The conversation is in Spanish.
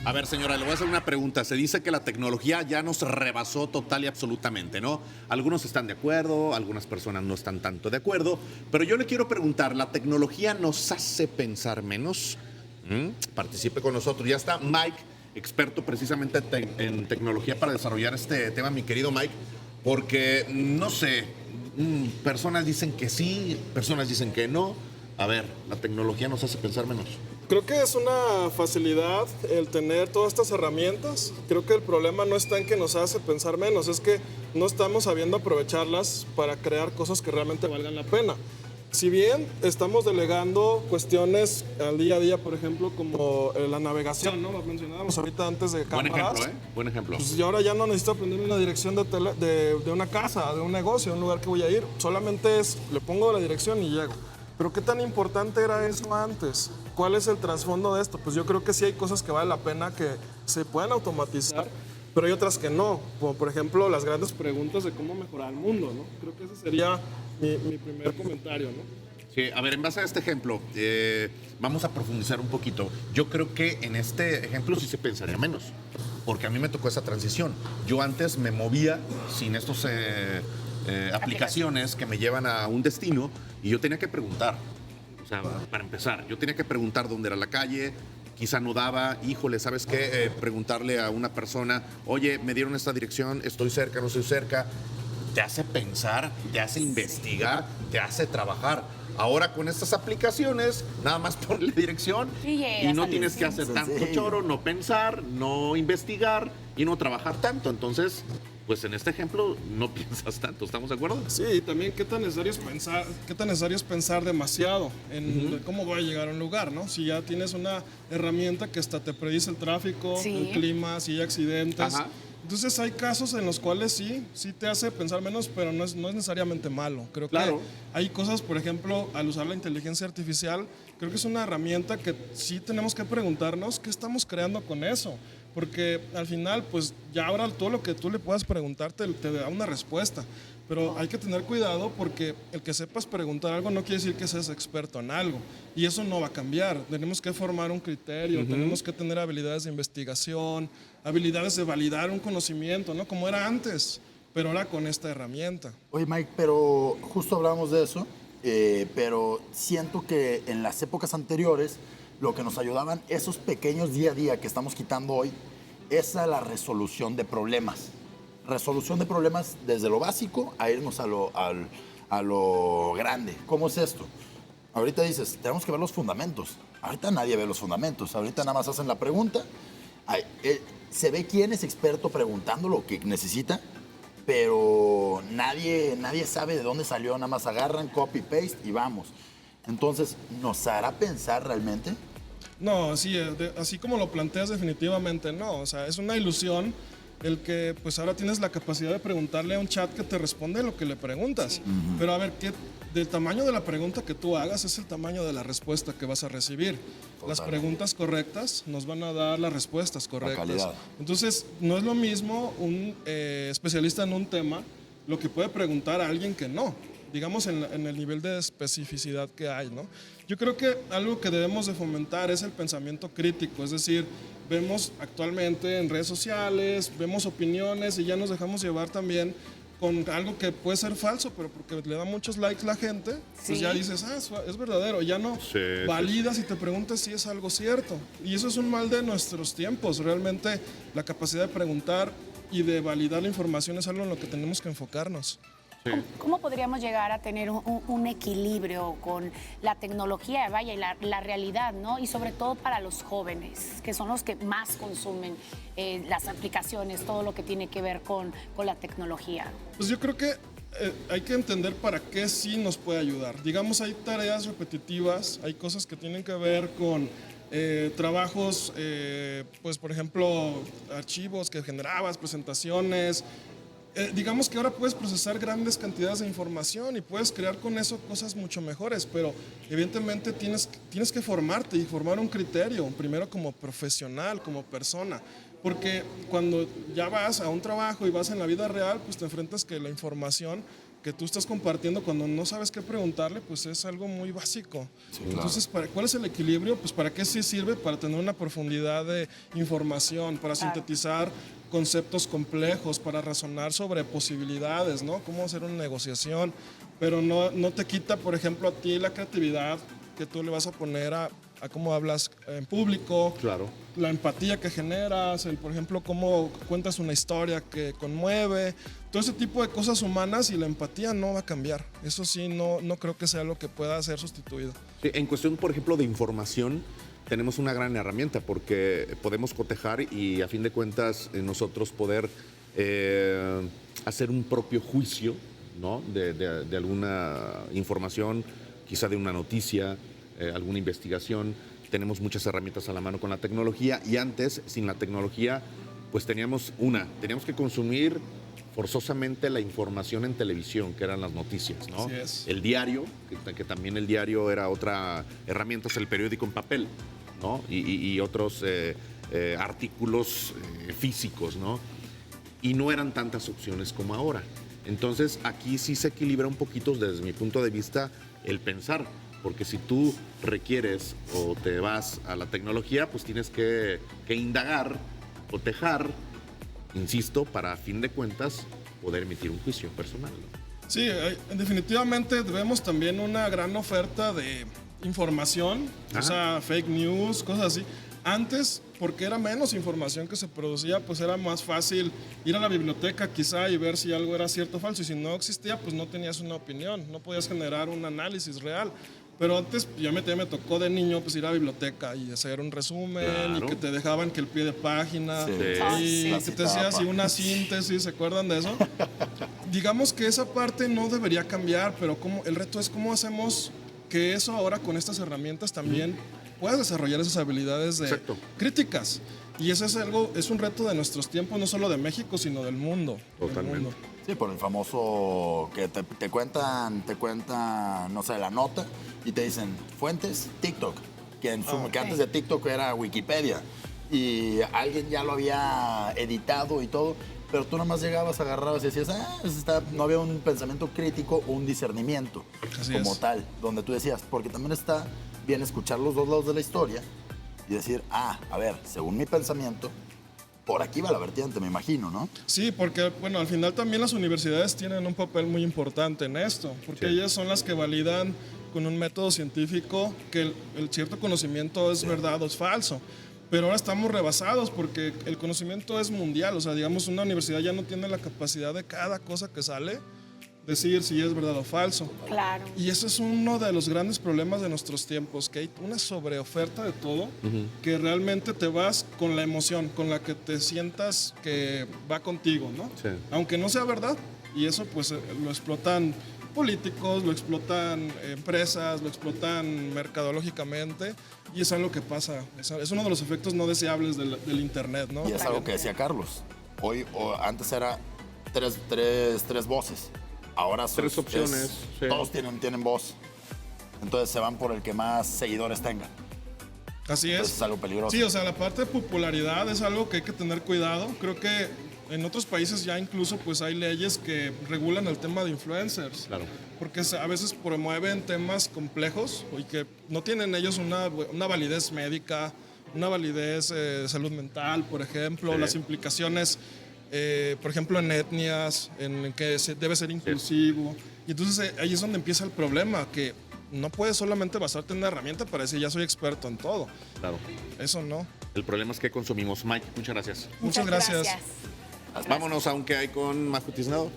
A ver, señora, le voy a hacer una pregunta. Se dice que la tecnología ya nos rebasó total y absolutamente, ¿no? Algunos están de acuerdo, algunas personas no están tanto de acuerdo, pero yo le quiero preguntar, ¿la tecnología nos hace pensar menos? Participe con nosotros. Ya está Mike, experto precisamente en tecnología para desarrollar este tema, mi querido Mike, porque, no sé, personas dicen que sí, personas dicen que no. A ver, ¿la tecnología nos hace pensar menos? Creo que es una facilidad el tener todas estas herramientas. Creo que el problema no está en que nos hace pensar menos, es que no estamos sabiendo aprovecharlas para crear cosas que realmente valgan la pena. Si bien estamos delegando cuestiones al día a día, por ejemplo, como la navegación, ¿no? Lo mencionábamos ahorita antes de Buen cámaras. ejemplo, ¿eh? Buen ejemplo. Pues yo ahora ya no necesito aprender la dirección de una casa, de un negocio, de un lugar que voy a ir. Solamente le pongo la dirección y llego. Pero ¿qué tan importante era eso antes? ¿Cuál es el trasfondo de esto? Pues yo creo que sí hay cosas que vale la pena que se puedan automatizar, pero hay otras que no. Como por ejemplo las grandes preguntas de cómo mejorar el mundo, ¿no? Creo que ese sería mi primer comentario, ¿no? Sí, a ver, en base a este ejemplo, vamos a profundizar un poquito. Yo creo que en este ejemplo sí se pensaría menos, porque a mí me tocó esa transición. Yo antes me movía sin estos aplicaciones que me llevan a un destino y yo tenía que preguntar. O sea, para empezar, yo tenía que preguntar dónde era la calle, quizá no daba, híjole, ¿sabes qué? Preguntarle a una persona, oye, me dieron esta dirección, estoy cerca, no estoy cerca. Te hace pensar, te hace investigar, te hace trabajar. Ahora con estas aplicaciones, nada más ponle dirección y no tienes que hacer tanto choro, no pensar, no investigar y no trabajar tanto. Entonces, pues en este ejemplo no piensas tanto, ¿estamos de acuerdo? Sí, y también qué tan necesario es pensar demasiado en cómo voy a llegar a un lugar, ¿no? Si ya tienes una herramienta que hasta te predice el tráfico, el clima, si hay accidentes. Ajá. Entonces hay casos en los cuales sí te hace pensar menos, pero no es necesariamente malo. Creo Claro. que hay cosas, por ejemplo, al usar la inteligencia artificial, creo que es una herramienta que sí tenemos que preguntarnos qué estamos creando con eso. Porque al final, pues ya ahora todo lo que tú le puedas preguntar te da una respuesta. Pero hay que tener cuidado porque el que sepas preguntar algo no quiere decir que seas experto en algo. Y eso no va a cambiar. Tenemos que formar un criterio, tenemos que tener habilidades de investigación, habilidades de validar un conocimiento, ¿no? Como era antes, pero ahora con esta herramienta. Oye, Mike, pero justo hablamos de eso, pero siento que en las épocas anteriores lo que nos ayudaban, esos pequeños día a día que estamos quitando hoy, es a la resolución de problemas. Resolución de problemas desde lo básico a irnos a lo grande. ¿Cómo es esto? Ahorita dices, tenemos que ver los fundamentos. Ahorita nadie ve los fundamentos. Ahorita nada más hacen la pregunta. Se ve quién es experto preguntando lo que necesita, pero nadie sabe de dónde salió. Nada más agarran, copy, paste y vamos. Entonces, ¿nos hará pensar realmente? No, sí, así como lo planteas definitivamente no. O sea, es una ilusión el que pues ahora tienes la capacidad de preguntarle a un chat que te responde lo que le preguntas. Pero a ver, del tamaño de la pregunta que tú hagas es el tamaño de la respuesta que vas a recibir. Las preguntas correctas nos van a dar las respuestas correctas. La calidad. Entonces, no es lo mismo un especialista en un tema lo que puede preguntar a alguien que no, digamos en el nivel de especificidad que hay, ¿no? Yo creo que algo que debemos de fomentar es el pensamiento crítico, es decir, vemos actualmente en redes sociales, vemos opiniones y ya nos dejamos llevar también con algo que puede ser falso, pero porque le da muchos likes la gente, pues ya dices, es verdadero, ya no validas y te preguntas si es algo cierto. Y eso es un mal de nuestros tiempos, realmente la capacidad de preguntar y de validar la información es algo en lo que tenemos que enfocarnos. Sí. ¿Cómo podríamos llegar a tener un equilibrio con la tecnología, vaya, y la realidad, ¿no? Y sobre todo para los jóvenes, que son los que más consumen las aplicaciones, todo lo que tiene que ver con la tecnología. Pues yo creo que hay que entender para qué sí nos puede ayudar. Digamos, hay tareas repetitivas, hay cosas que tienen que ver con trabajos, pues por ejemplo, archivos que generabas, presentaciones. Digamos que ahora puedes procesar grandes cantidades de información y puedes crear con eso cosas mucho mejores, pero evidentemente tienes que formarte y formar un criterio, primero como profesional, como persona, porque cuando ya vas a un trabajo y vas en la vida real, pues te enfrentas que la información que tú estás compartiendo cuando no sabes qué preguntarle, pues es algo muy básico. claro. Entonces, ¿cuál es el equilibrio? Pues ¿para qué sí sirve? Para tener una profundidad de información, para sintetizar conceptos complejos, para razonar sobre posibilidades, ¿no? Cómo hacer una negociación, pero no te quita, por ejemplo, a ti la creatividad que tú le vas a poner a cómo hablas en público, Claro. la empatía que generas, por ejemplo, cómo cuentas una historia que conmueve, todo ese tipo de cosas humanas, y la empatía no va a cambiar. Eso sí, no creo que sea lo que pueda ser sustituido. Sí, en cuestión, por ejemplo, de información, tenemos una gran herramienta porque podemos cotejar y a fin de cuentas nosotros poder hacer un propio juicio, ¿no? de alguna información, quizá de una noticia, alguna investigación. Tenemos muchas herramientas a la mano con la tecnología y antes, sin la tecnología, pues teníamos que consumir forzosamente la información en televisión, que eran las noticias, ¿no? Así es. El diario, que también el diario era otra herramienta, es el periódico en papel, ¿no? Y otros artículos físicos, ¿no? Y no eran tantas opciones como ahora. Entonces, aquí sí se equilibra un poquito, desde mi punto de vista, el pensar. Porque si tú requieres o te vas a la tecnología, pues tienes que indagar, cotejar, insisto, para a fin de cuentas poder emitir un juicio personal, ¿no? Sí, definitivamente vemos también una gran oferta de información, o sea, fake news, cosas así. Antes, porque era menos información que se producía, pues era más fácil ir a la biblioteca quizá y ver si algo era cierto o falso. Y si no existía, pues no tenías una opinión, no podías generar un análisis real. Pero antes, me tocó de niño pues ir a la biblioteca y hacer un resumen, Claro. y que te dejaban que el pie de página, Sí. y La que te hacías citapa. una síntesis, ¿se acuerdan de eso? Digamos que esa parte no debería cambiar, pero el reto es cómo hacemos que eso ahora con estas herramientas también puedas desarrollar esas habilidades Exacto. críticas. Y eso es un reto de nuestros tiempos, no solo de México, sino del mundo. del Totalmente. mundo. Sí, por el famoso que te cuentan, no sé, la nota y te dicen, fuentes, TikTok, que antes de TikTok era Wikipedia y alguien ya lo había editado y todo, pero tú nomás llegabas, agarrabas y decías, no había un pensamiento crítico o un discernimiento Así como es. tal, donde tú decías, porque también está bien escuchar los dos lados de la historia y decir, a ver, según mi pensamiento, por aquí va la vertiente, me imagino, ¿no? Sí, porque al final también las universidades tienen un papel muy importante en esto, porque Sí. ellas son las que validan con un método científico que el cierto conocimiento es verdad o es falso. Pero ahora estamos rebasados porque el conocimiento es mundial, o sea, digamos, una universidad ya no tiene la capacidad de cada cosa que sale decir si es verdad o falso. Claro. Y ese es uno de los grandes problemas de nuestros tiempos, que hay una sobreoferta de todo, que realmente te vas con la emoción, con la que te sientas que va contigo, ¿no? Sí. Aunque no sea verdad, y eso pues lo explotan políticos, lo explotan empresas, lo explotan mercadológicamente, y es algo que pasa, es uno de los efectos no deseables del Internet, ¿no? Y es algo que decía Carlos. Antes era tres voces. Ahora Tres opciones, sí. Todos tienen voz. Entonces se van por el que más seguidores tenga. Así Entonces es algo peligroso. Sí, o sea, la parte de popularidad es algo que hay que tener cuidado. Creo que en otros países ya incluso pues hay leyes que regulan el tema de influencers. Claro. Porque a veces promueven temas complejos y que no tienen ellos una validez médica, una validez de salud mental, por ejemplo, Sí. las implicaciones, por ejemplo, en etnias, en que debe ser inclusivo. Y entonces ahí es donde empieza el problema, que no puedes solamente basarte en una herramienta para decir ya soy experto en todo. Claro. Eso no. El problema es que consumimos. Mike, muchas gracias. Muchas gracias. Vámonos, aunque hay con Majo Tiznado.